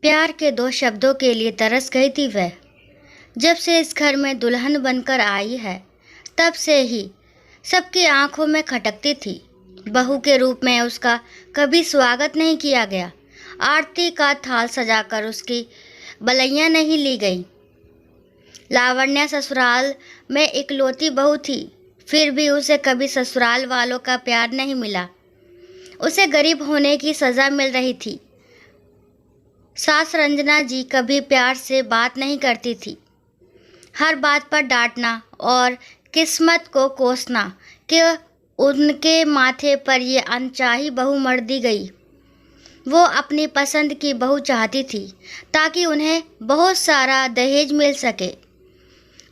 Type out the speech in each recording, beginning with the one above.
प्यार के दो शब्दों के लिए तरस गई थी वह। जब से इस घर में दुल्हन बनकर आई है तब से ही सबकी आंखों में खटकती थी। बहू के रूप में उसका कभी स्वागत नहीं किया गया। आरती का थाल सजाकर उसकी बलैया नहीं ली गई। लावण्या ससुराल में इकलौती बहू थी, फिर भी उसे कभी ससुराल वालों का प्यार नहीं मिला। उसे गरीब होने की सज़ा मिल रही थी। सास रंजना जी कभी प्यार से बात नहीं करती थी। हर बात पर डांटना और किस्मत को कोसना कि उनके माथे पर ये अनचाही बहू मर दी गई। वो अपनी पसंद की बहू चाहती थी ताकि उन्हें बहुत सारा दहेज मिल सके,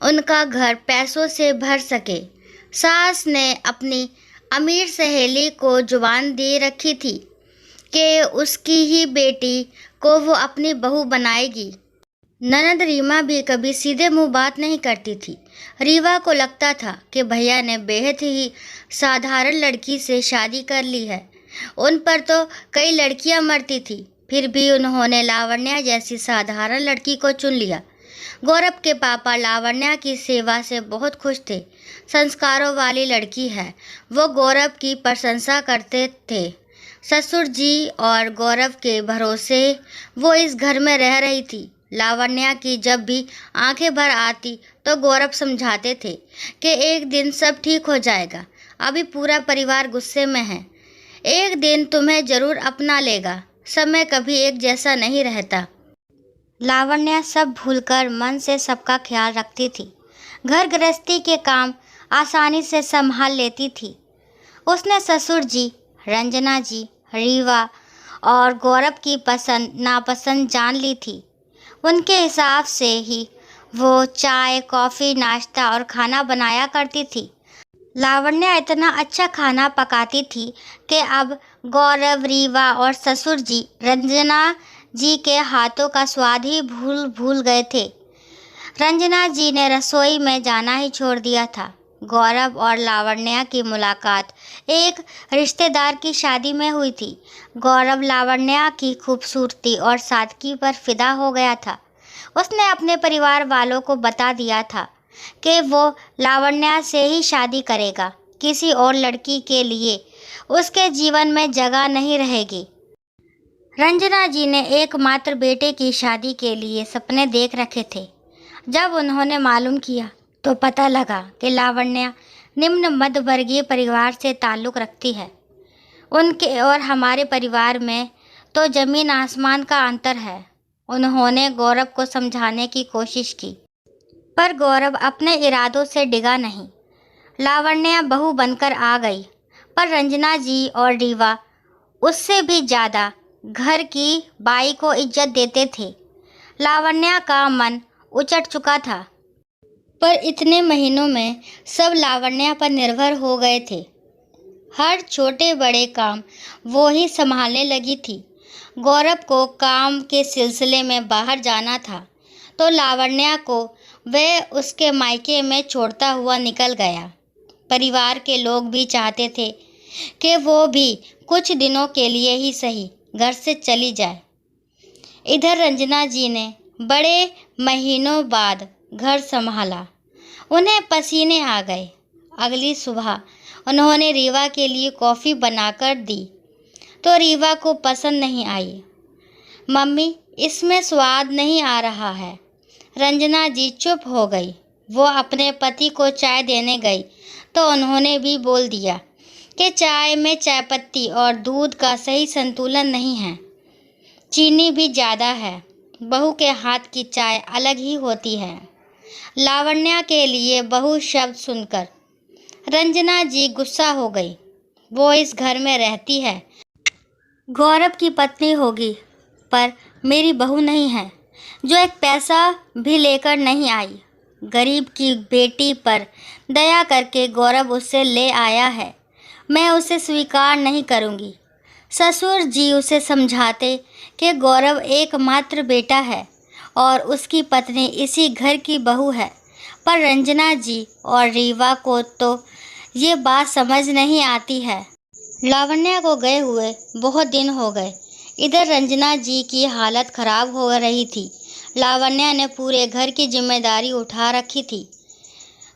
उनका घर पैसों से भर सके। सास ने अपनी अमीर सहेली को जुबान दे रखी थी कि उसकी ही बेटी को वो अपनी बहू बनाएगी। ननद रीमा भी कभी सीधे मुंह बात नहीं करती थी। रीवा को लगता था कि भैया ने बेहद ही साधारण लड़की से शादी कर ली है। उन पर तो कई लड़कियां मरती थी, फिर भी उन्होंने लावण्या जैसी साधारण लड़की को चुन लिया। गौरव के पापा लावण्या की सेवा से बहुत खुश थे। संस्कारों वाली लड़की है, वो गौरव की प्रशंसा करते थे। ससुर जी और गौरव के भरोसे वो इस घर में रह रही थी। लावण्या की जब भी आंखें भर आती तो गौरव समझाते थे कि एक दिन सब ठीक हो जाएगा, अभी पूरा परिवार गुस्से में है, एक दिन तुम्हें ज़रूर अपना लेगा, समय कभी एक जैसा नहीं रहता। लावण्या सब भूलकर मन से सबका ख्याल रखती थी। घर गृहस्थी के काम आसानी से संभाल लेती थी। उसने ससुर जी, रंजना जी, रीवा और गौरव की पसंद नापसंद जान ली थी। उनके हिसाब से ही वो चाय, कॉफ़ी, नाश्ता और खाना बनाया करती थी। लावण्या इतना अच्छा खाना पकाती थी कि अब गौरव, रीवा और ससुर जी रंजना जी के हाथों का स्वाद ही भूल गए थे। रंजना जी ने रसोई में जाना ही छोड़ दिया था। गौरव और लावण्या की मुलाकात एक रिश्तेदार की शादी में हुई थी। गौरव लावण्या की खूबसूरती और सादगी पर फिदा हो गया था। उसने अपने परिवार वालों को बता दिया था कि वो लावण्या से ही शादी करेगा। किसी और लड़की के लिए उसके जीवन में जगह नहीं रहेगी। रंजना जी ने एकमात्र बेटे की शादी के लिए सपने देख रखे थे। जब उन्होंने मालूम किया तो पता लगा कि लावण्या निम्न मध्य वर्गीय परिवार से ताल्लुक़ रखती है। उनके और हमारे परिवार में तो ज़मीन आसमान का अंतर है। उन्होंने गौरव को समझाने की कोशिश की, पर गौरव अपने इरादों से डिगा नहीं। लावण्या बहू बनकर आ गई, पर रंजना जी और रीवा उससे भी ज़्यादा घर की बाई को इज्जत देते थे। लावण्या का मन उचट चुका था, पर इतने महीनों में सब लावण्या पर निर्भर हो गए थे। हर छोटे बड़े काम वो ही संभालने लगी थी। गौरव को काम के सिलसिले में बाहर जाना था तो लावण्या को वह उसके मायके में छोड़ता हुआ निकल गया। परिवार के लोग भी चाहते थे कि वो भी कुछ दिनों के लिए ही सही घर से चली जाए। इधर रंजना जी ने बड़े महीनों बाद घर संभाला। उन्हें पसीने आ गए। अगली सुबह उन्होंने रीवा के लिए कॉफ़ी बनाकर दी तो रीवा को पसंद नहीं आई। मम्मी, इसमें स्वाद नहीं आ रहा है। रंजना जी चुप हो गई। वो अपने पति को चाय देने गई तो उन्होंने भी बोल दिया कि चाय में चायपत्ती और दूध का सही संतुलन नहीं है, चीनी भी ज़्यादा है। बहू के हाथ की चाय अलग ही होती है। लावण्या के लिए बहू शब्द सुनकर रंजना जी गुस्सा हो गई। वो इस घर में रहती है, गौरव की पत्नी होगी, पर मेरी बहू नहीं है जो एक पैसा भी लेकर नहीं आई। गरीब की बेटी पर दया करके गौरव उसे ले आया है, मैं उसे स्वीकार नहीं करूँगी। ससुर जी उसे समझाते कि गौरव एकमात्र बेटा है और उसकी पत्नी इसी घर की बहू है, पर रंजना जी और रीवा को तो ये बात समझ नहीं आती है। लावण्या को गए हुए बहुत दिन हो गए। इधर रंजना जी की हालत खराब हो रही थी। लावण्या ने पूरे घर की जिम्मेदारी उठा रखी थी,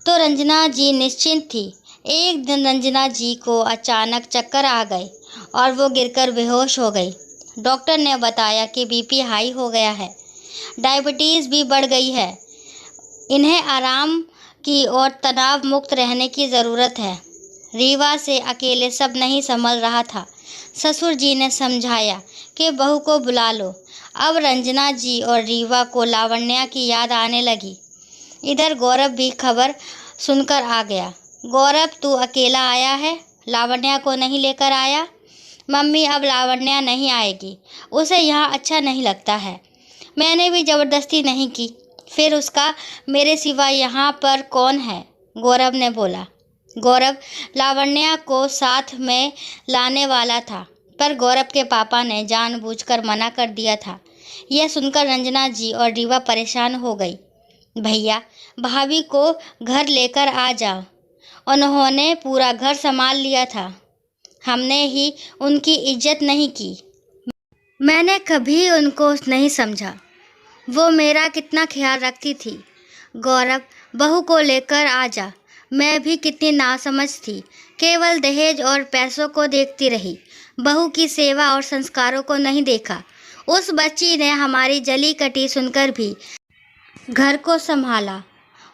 तो रंजना जी निश्चिंत थी। एक दिन रंजना जी को अचानक चक्कर आ गए और वो गिरकर बेहोश हो गई। डॉक्टर ने बताया कि बीपी हाई हो गया है, डायबिटीज़ भी बढ़ गई है। इन्हें आराम की और तनाव मुक्त रहने की ज़रूरत है। रीवा से अकेले सब नहीं संभल रहा था। ससुर जी ने समझाया कि बहू को बुला लो। अब रंजना जी और रीवा को लावण्या की याद आने लगी। इधर गौरव भी खबर सुनकर आ गया। गौरव, तू अकेला आया है, लावण्या को नहीं लेकर आया? मम्मी, अब लावण्या नहीं आएगी, उसे यहाँ अच्छा नहीं लगता है। मैंने भी ज़बरदस्ती नहीं की, फिर उसका मेरे सिवा यहाँ पर कौन है? गौरव ने बोला। गौरव लावण्या को साथ में लाने वाला था, पर गौरव के पापा ने जानबूझकर मना कर दिया था। यह सुनकर रंजना जी और रीवा परेशान हो गई। भैया, भाभी को घर लेकर आ जाओ, उन्होंने पूरा घर संभाल लिया था, हमने ही उनकी इज्जत नहीं की। मैंने कभी उनको नहीं समझा, वो मेरा कितना ख्याल रखती थी। गौरव, बहू को लेकर आ जा। मैं भी कितनी नासमझ थी, केवल दहेज और पैसों को देखती रही, बहू की सेवा और संस्कारों को नहीं देखा। उस बच्ची ने हमारी जली कटी सुनकर भी घर को संभाला।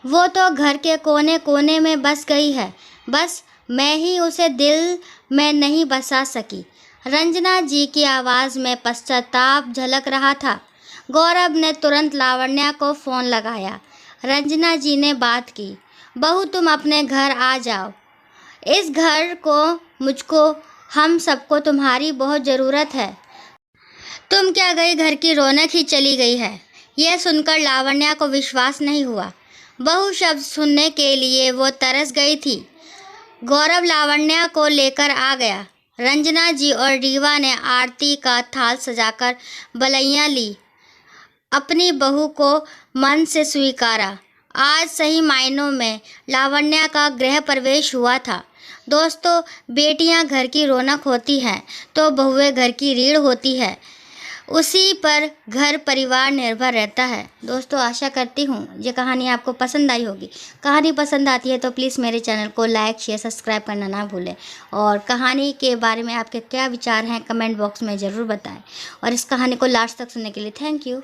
वो तो घर के कोने कोने में बस गई है, बस मैं ही उसे दिल में नहीं बसा सकी। रंजना जी की आवाज़ में पश्चाताप झलक रहा था। गौरव ने तुरंत लावण्या को फ़ोन लगाया। रंजना जी ने बात की। बहू, तुम अपने घर आ जाओ। इस घर को, मुझको, हम सबको तुम्हारी बहुत ज़रूरत है। तुम क्या गई, घर की रौनक ही चली गई है। यह सुनकर लावण्या को विश्वास नहीं हुआ। बहू शब्द सुनने के लिए वो तरस गई थी। गौरव लावण्या को लेकर आ गया। रंजना जी और रीवा ने आरती का थाल सजाकर बलैया ली। अपनी बहू को मन से स्वीकारा। आज सही मायनों में लावण्या का गृह प्रवेश हुआ था। दोस्तों, बेटियां घर की रौनक होती हैं तो बहुएं घर की रीढ़ होती है। उसी पर घर परिवार निर्भर रहता है। दोस्तों, आशा करती हूँ ये कहानी आपको पसंद आई होगी। कहानी पसंद आती है तो प्लीज़ मेरे चैनल को लाइक, शेयर, सब्सक्राइब करना ना भूलें। और कहानी के बारे में आपके क्या विचार हैं कमेंट बॉक्स में ज़रूर बताएं। और इस कहानी को लास्ट तक सुनने के लिए थैंक यू।